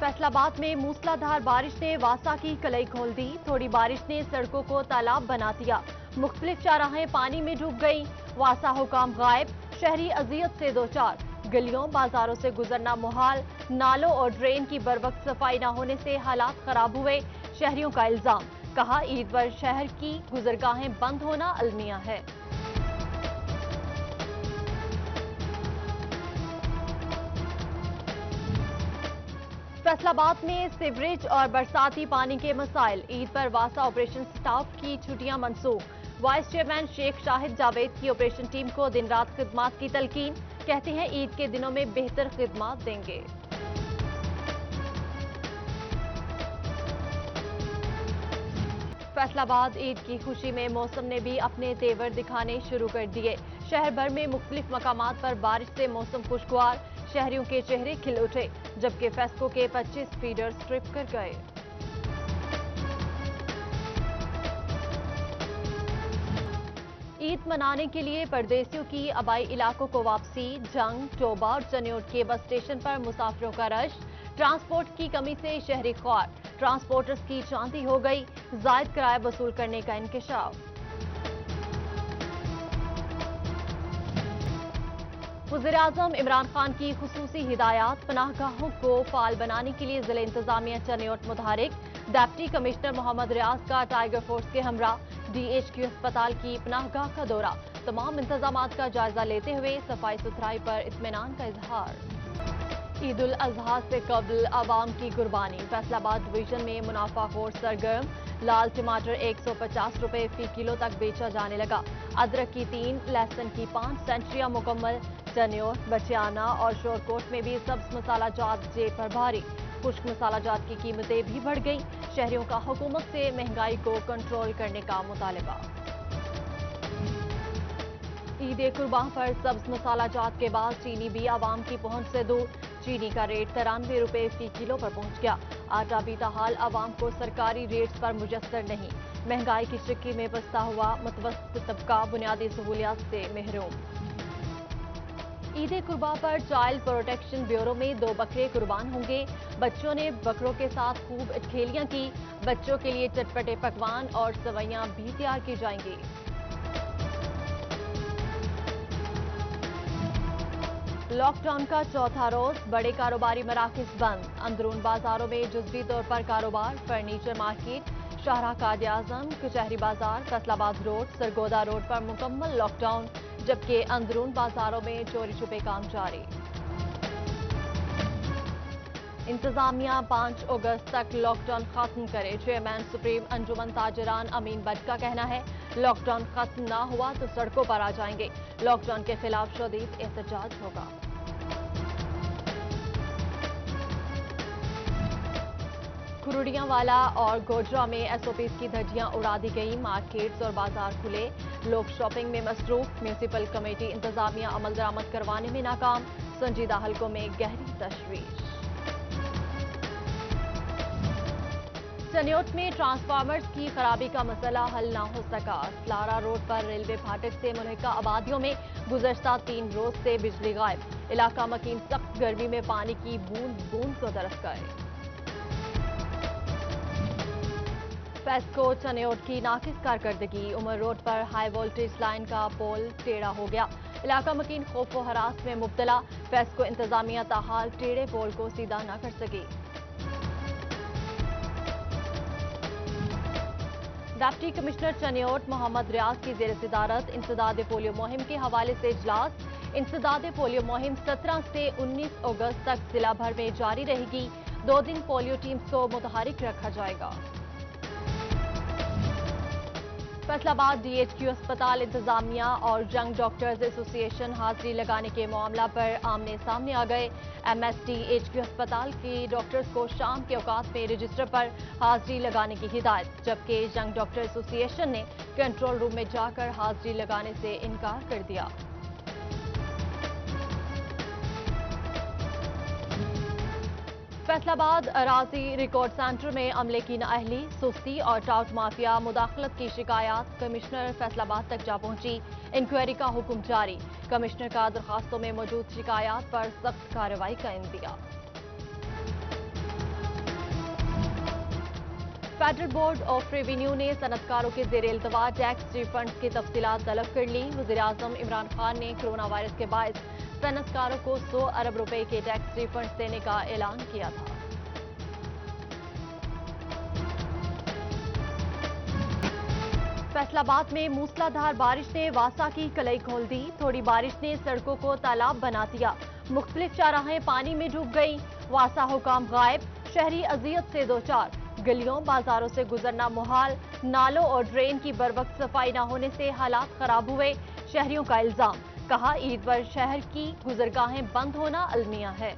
फैसलाबाद में मूसलाधार बारिश ने वासा की कलई खोल दी। थोड़ी बारिश ने सड़कों को तालाब बना दिया। मुख्तलिफ चौराहें पानी में डूब गईं। वासा हुकाम गायब, शहरी अजियत से दो चार। गलियों बाजारों से गुजरना मुहाल। नालों और ड्रेन की बरवक्त सफाई न होने से हालात खराब हुए। शहरियों का इल्जाम, कहा ईद पर शहर की गुजरगाहें बंद होना अलमिया है। फैसलाबाद में सीवरेज और बरसाती पानी के मसाइल। ईद पर वासा ऑपरेशन स्टाफ की छुट्टियां मंसूख। वाइस चेयरमैन शेख शाहिद जावेद की ऑपरेशन टीम को दिन रात खिदमात की तलकीन। कहते हैं ईद के दिनों में बेहतर खिदमात देंगे। फैसलाबाद ईद की खुशी में मौसम ने भी अपने तेवर दिखाने शुरू कर दिए। शहर भर में मुख्तलिफ मकामात पर बारिश से मौसम खुशगवार। शहरियों के चेहरे खिल उठे, जबकि फेस्को के 25 फीडर ट्रिप कर गए। ईद मनाने के लिए परदेसियों की आबाई इलाकों को वापसी। जंग, टोबा और चनियोट के बस स्टेशन पर मुसाफिरों का रश। ट्रांसपोर्ट की कमी से शहरी ख्वार। ट्रांसपोर्टर्स की चांदी हो गई। जायद किराया वसूल करने का इंकशाफ। वज़ीर-ए-आज़म इमरान खान की खुसूसी हिदायत। पनाहगाहों को फाल बनाने के लिए जिला इंतजामिया चनियोट मुतहरिक। डिप्टी कमिश्नर मोहम्मद रियाज का टाइगर फोर्स के हमरा। DHQ अस्पताल की पनाहगाह का दौरा। तमाम इंतजामात का जायजा लेते हुए सफाई सुथराई पर इत्मीनान का इजहार। ईद उल अजहा से कबल आवाम की कुर्बानी। फैसलाबाद डिवीजन में मुनाफाखोर सरगर्म। लाल टमाटर 150 रुपए फी किलो तक बेचा जाने लगा। अदरक की 3, लहसुन की 5 सेंचुरियां मुकम्मल। चनियोट, बचियाना और शोरकोट में भी सब्ज मसाला जात जेब पर भारी। खुश्क मसाला जात की कीमतें भी बढ़ गईं। शहरियों का हुकूमत से महंगाई को कंट्रोल करने का मुतालबा। ईद कुर्बान पर सब्ज मसाला जात के बाद चीनी भी आवाम की पहुंच से दूर। चीनी का रेट 93 रुपए फी किलो पर पहुंच गया। आटा भी ताहाल आवाम को सरकारी रेट्स पर मुयस्सर नहीं। महंगाई की चिक्की में बसता हुआ मुतवस्सित तबका बुनियादी सहूलियात से महरूम। ईद कुर्बान पर चाइल्ड प्रोटेक्शन ब्यूरो में 2 बकरे कुर्बान होंगे। बच्चों ने बकरों के साथ खूब अटखेलियां की। बच्चों के लिए चटपटे पकवान और सवैयां भी तैयार की जाएंगी। लॉकडाउन का चौथा रोज, बड़े कारोबारी मराकज बंद। अंदरून बाजारों में जुज़वी तौर पर कारोबार। फर्नीचर मार्केट, शाहराह कायद-ए-आज़म, कचहरी बाजार, फैसलाबाद रोड, सरगोदा रोड पर मुकम्मल लॉकडाउन, जबकि अंदरून बाजारों में चोरी छुपे काम जारी। इंतजामिया 5 अगस्त तक लॉकडाउन खत्म करे। चेयरमैन सुप्रीम अंजुमन ताजरान अमीन बट का कहना है, लॉकडाउन खत्म ना हुआ तो सड़कों पर आ जाएंगे। लॉकडाउन के खिलाफ शदीद एहतजाज होगा। कुरुड़ियांवाला और गोजरा में SOPs की धज्जियां उड़ा दी गई। मार्केट्स और बाजार खुले, लोग शॉपिंग में मसरूफ। म्यूनिसिपल कमेटी इंतजामिया अमल दरामद करवाने में नाकाम। संजीदा हलकों में गहरी तशवीश। चनियोट में ट्रांसफार्मर्स की खराबी का मसला हल न हो सका। स्लारा रोड पर रेलवे फाटक से मुल्हिका आबादियों में गुज़श्ता 3 रोज से बिजली गायब। इलाका मकीन सख्त गर्मी में पानी की बूंद बूंद को तरस गए। फेस्को चनियोट की नाकिस कारकर्दगी। उमर रोड पर हाई वोल्टेज लाइन का पोल टेढ़ा हो गया। इलाका मकीन खौफ व हरास में मुब्तला। फेस्को इंतजामिया ताहाल टेढ़े पोल को सीधा न कर सकी। डिप्टी कमिश्नर चनियोट मोहम्मद रियाज की जेर सदारत इंसदाद पोलियो मुहिम के हवाले से इजलास। इंसदाद पोलियो मुहिम 17 से 19 अगस्त तक जिला भर में जारी रहेगी। 2 दिन पोलियो टीम्स को मुतहरिक रखा जाएगा। फैसलाबाद DHQ अस्पताल इंतजामिया और यंग डॉक्टर्स एसोसिएशन हाजिरी लगाने के मामला पर आमने सामने आ गए। MSDHQ अस्पताल के डॉक्टर्स को शाम के औकात में रजिस्टर पर हाजिरी लगाने की हिदायत, जबकि यंग डॉक्टर एसोसिएशन ने कंट्रोल रूम में जाकर हाजिरी लगाने से इनकार कर दिया। फैसलाबाद अराजी रिकॉर्ड सेंटर में अमले की नाअहली, सुस्ती और टाउट माफिया मुदाखलत की शिकायत कमिश्नर फैसलाबाद तक जा पहुंची। इंक्वायरी का हुक्म जारी। कमिश्नर का दरखास्तों में मौजूद शिकायत पर सख्त कार्रवाई का India. Federal board of revenue ने सनतकारों के ज़ेर इल्तवा टैक्स रिफंड की तफसीलात तलब कर ली। वज़ीर-ए-आज़म इमरान खान ने कोरोना वायरस के बायस सनतकारों को 100 अरब रुपए के टैक्स रिफंड देने का ऐलान किया था। फैसलाबाद में मूसलाधार बारिश ने वासा की कलई खोल दी। थोड़ी बारिश ने सड़कों को तालाब बना दिया। मुख्तलिफ चौराहें पानी में डूब गई। वासा हुकाम गायब, शहरी अजियत से दो चार। गलियों बाजारों से गुजरना मुहाल। नालों और ड्रेन की बरवक्त सफाई न होने से हालात खराब हुए। शहरियों का इल्जाम, कहा ईद पर शहर की गुजरगाहें बंद होना अलमिया है।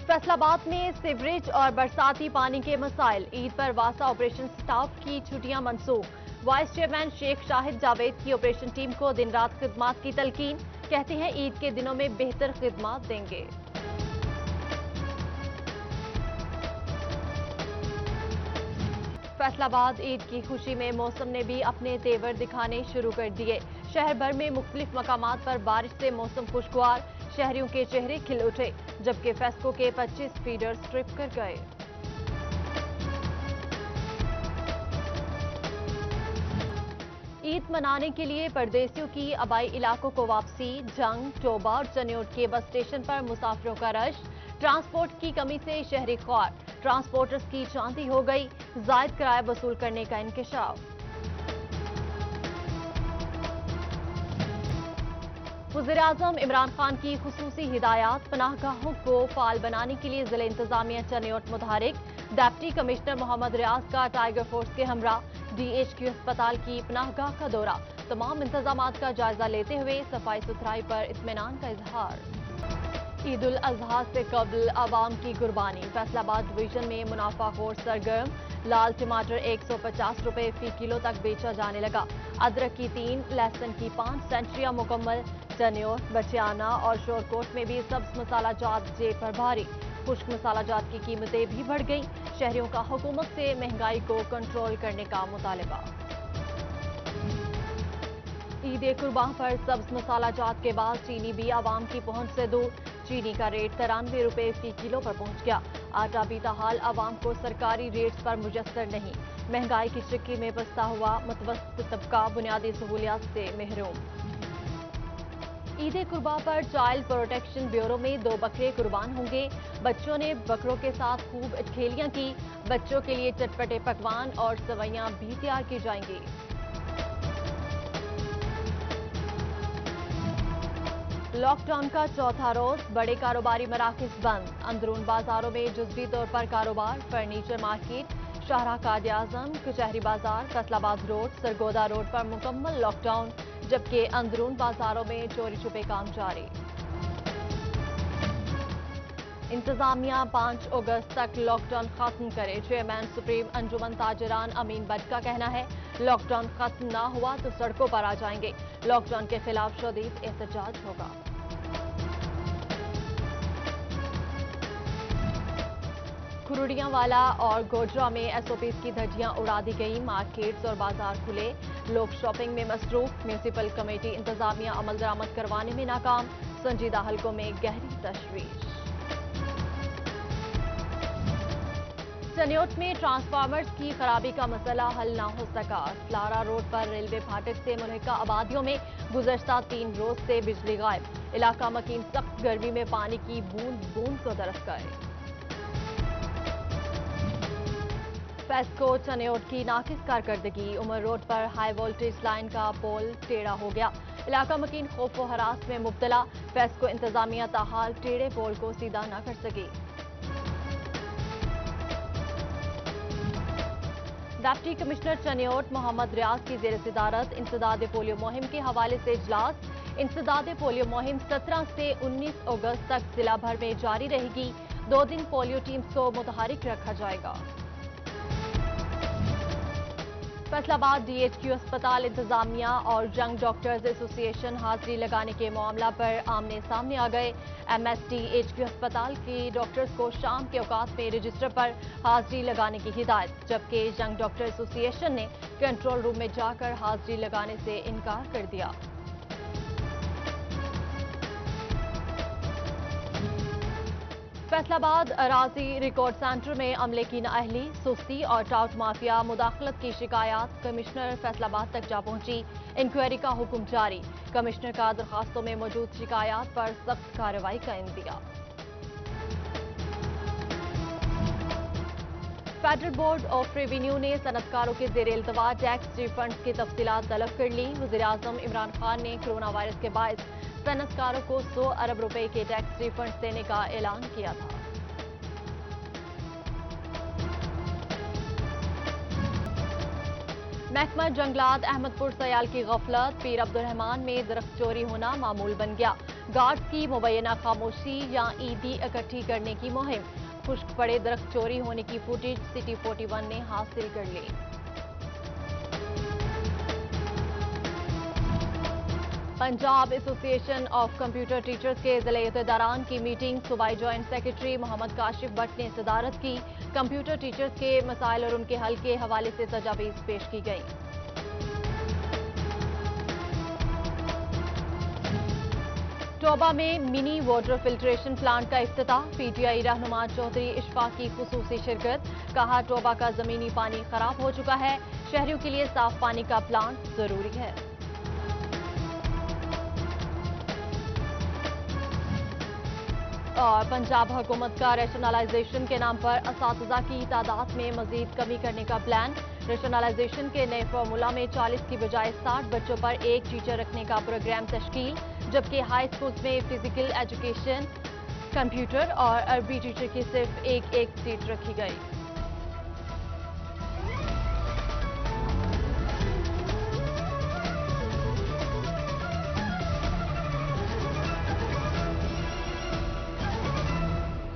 फैसलाबाद में सीवरेज और बरसाती पानी के मसाइल। ईद पर वासा ऑपरेशन स्टाफ की छुट्टियां मनसूख। वाइस चेयरमैन शेख शाहिद जावेद की ऑपरेशन टीम को दिन रात खिदमात की तलकीन। कहते हैं ईद के दिनों में बेहतर खिदमात देंगे। फैसलाबाद ईद की खुशी में मौसम ने भी अपने तेवर दिखाने शुरू कर दिए। शहर भर में मुख्तलिफ मकामात पर बारिश से मौसम खुशगवार। शहरियों के चेहरे खिल उठे, जबकि फेस्को के 25 फीडर्स ट्रिप कर गए। ईद मनाने के लिए परदेसियों की आबाई इलाकों को वापसी। जंग, टोबा और चन्योट के बस स्टेशन पर मुसाफिरों का रश। ट्रांसपोर्ट की कमी से शहरी ख्वार। ट्रांसपोर्टर्स की चांदी हो गई। जायद किराया वसूल करने का इंकशाफ। वज़ीर-ए-आज़म इमरान खान की खुसूसी हिदायत। पनाहगाहों को फाल बनाने के लिए जिला इंतजामिया चन्योट मुतहरिक। डिप्टी कमिश्नर मोहम्मद रियाज का टाइगर फोर्स के हमरा DHQ अस्पताल की पनाहगाह का दौरा। तमाम इंतजामात का जायजा लेते हुए सफाई सुथराई पर इत्मीनान का इजहार। ईद उल अजहा से कबल आवाम की कुर्बानी। फैसलाबाद डिवीजन में मुनाफाखोर सरगर्म। लाल टमाटर 150 रुपए फी किलो तक बेचा जाने लगा। अदरक की 3, लहसुन की 5 सेंचुरियां मुकम्मल। चन्योट, बचियाना और शोरकोट में भी सब्ज मसाला जात जेब पर भारी। खुश्क मसाला जात की कीमतें भी बढ़ गई। शहरियों का हुकूमत से महंगाई को कंट्रोल करने का मुतालबा। ईद कुर्बान पर सब्ज मसाला जात के बाद चीनी भी आवाम की पहुंच से दूर। चीनी का रेट 93 रुपए फी किलो पर पहुंच गया। आटा भी ताहाल आवाम को सरकारी रेट्स पर मुयस्सर नहीं। महंगाई की चिक्की में बसता हुआ मुतवस्सित तबका बुनियादी सहूलियात से महरूम। ईद कुर्बान पर चाइल्ड प्रोटेक्शन ब्यूरो में 2 बकरे कुर्बान होंगे। बच्चों ने बकरों के साथ खूब अटखेलियां की। बच्चों के लिए चटपटे पकवान और सवैयां भी तैयार की जाएंगी। लॉकडाउन का चौथा रोज, बड़े कारोबारी मराकज बंद। अंदरून बाजारों में जुज़वी तौर पर कारोबार। फर्नीचर मार्केट, शाहराह कायद-ए-आज़म, कचहरी बाजार, फैसलाबाद रोड, सरगोदा रोड पर मुकम्मल लॉकडाउन, जबकि अंदरून बाजारों में चोरी छुपे काम जारी। इंतजामिया 5 अगस्त तक लॉकडाउन खत्म करे। चेयरमैन सुप्रीम अंजुमन ताजरान अमीन बट का कहना है, लॉकडाउन खत्म ना हुआ तो सड़कों पर आ जाएंगे। लॉकडाउन के खिलाफ शदीद एहतजाज होगा। खुरुडियांवाला और गोजरा में SOPs की धज्जियां उड़ा दी गई। मार्केट्स और बाजार खुले, लोग शॉपिंग में मसरूफ। म्यूनिसिपल कमेटी इंतजामिया अमल दरामद करवाने में नाकाम। संजीदा हलकों में गहरी तशवीश। चन्योट में ट्रांसफार्मर्स की खराबी का मसला हल न हो सका। स्लारा रोड पर रेलवे फाटक से मुल्हिका आबादियों में गुज़श्ता 3 रोज से बिजली गायब। इलाका मकीन सख्त गर्मी में पानी की बूंद बूंद को तरस गए। फेस्को चन्योट की नाकिस कारकर्दगी। उमर रोड पर हाई वोल्टेज लाइन का पोल टेढ़ा हो गया। इलाका मकीन खौफ व हरास में मुब्तला। फेस्को इंतजामिया ताहाल टेढ़े पोल को सीधा न कर सकी। डिप्टी कमिश्नर चन्योट मोहम्मद रियाज की ज़ेर सदारत इंसदाद पोलियो मुहिम के हवाले से इजलास। इंसदाद पोलियो मुहिम 17 से 19 अगस्त तक जिला भर में जारी रहेगी। 2 दिन पोलियो टीम्स को मुतहरिक रखा जाएगा। फैसलाबाद DHQ अस्पताल इंतजामिया और यंग डॉक्टर्स एसोसिएशन हाजिरी लगाने के मामला पर आमने सामने आ गए। MSD HQ अस्पताल के डॉक्टर्स को शाम के औकात में रजिस्टर पर हाजिरी लगाने की हिदायत, जबकि यंग डॉक्टर एसोसिएशन ने कंट्रोल रूम में जाकर हाजिरी लगाने से इनकार कर दिया। फैसला आबाद अराजी रिकॉर्ड सेंटर में अमले की नाअहली, सुस्ती और टाउट माफिया मुदाखलत की शिकायत कमिश्नर फैसलाबाद तक जा पहुंची। इंक्वायरी का हुक्म जारी। कमिश्नर का दरखास्तों में मौजूद शिकायत पर सख्त कार्रवाई का India. Federal board of revenue ने सनतकारों के जेर इल्तवा टैक्स रिफंड्स की तफसीलात तलब कर ली। वज़ीर-ए-आज़म इमरान खान ने कोरोना वायरस के बायस सनतकारों को 100 अरब रुपए के टैक्स रिफंड्स देने का ऐलान किया था। महकमा जंगलात अहमदपुर सयाल की गफलत, पीर अब्दुर्रहमान में दरख्त चोरी होना मामूल बन गया। गार्ड्स की मुबैना खामोशी या ईदी इकट्ठी करने की मुहिम। खुश्क पड़े दरख्त चोरी होने की फुटेज सिटी 41 ने हासिल कर ली। Punjab association of computer teachers के जिले इत्तेदारान की मीटिंग सूबाई जॉइंट सेक्रेटरी मोहम्मद काशिफ भट्ट ने सदारत की। कंप्यूटर टीचर्स के मसाइल और उनके हल के हवाले से तजावीज़ पेश की गई। टोबा में मिनी वाटर फिल्ट्रेशन प्लांट का इफ्तिताह। पीटीआई रहनुमा चौधरी इशफाक की खुसूसी शिरकत। कहा, टोबा का जमीनी पानी खराब हो चुका है, शहरियों के लिए साफ पानी का प्लांट जरूरी है। और पंजाब हुकूमत का रेशनलाइजेशन के नाम पर असातिज़ा की तादाद में मजीद कमी करने का प्लान। रेशनलाइजेशन के नए फार्मूला में 40 की बजाय 60 बच्चों पर एक टीचर रखने का प्रोग्राम तश्कील, जबकि हाई स्कूल्स में फिजिकल एजुकेशन, कंप्यूटर और अरबी टीचर की सिर्फ एक सीट रखी गई।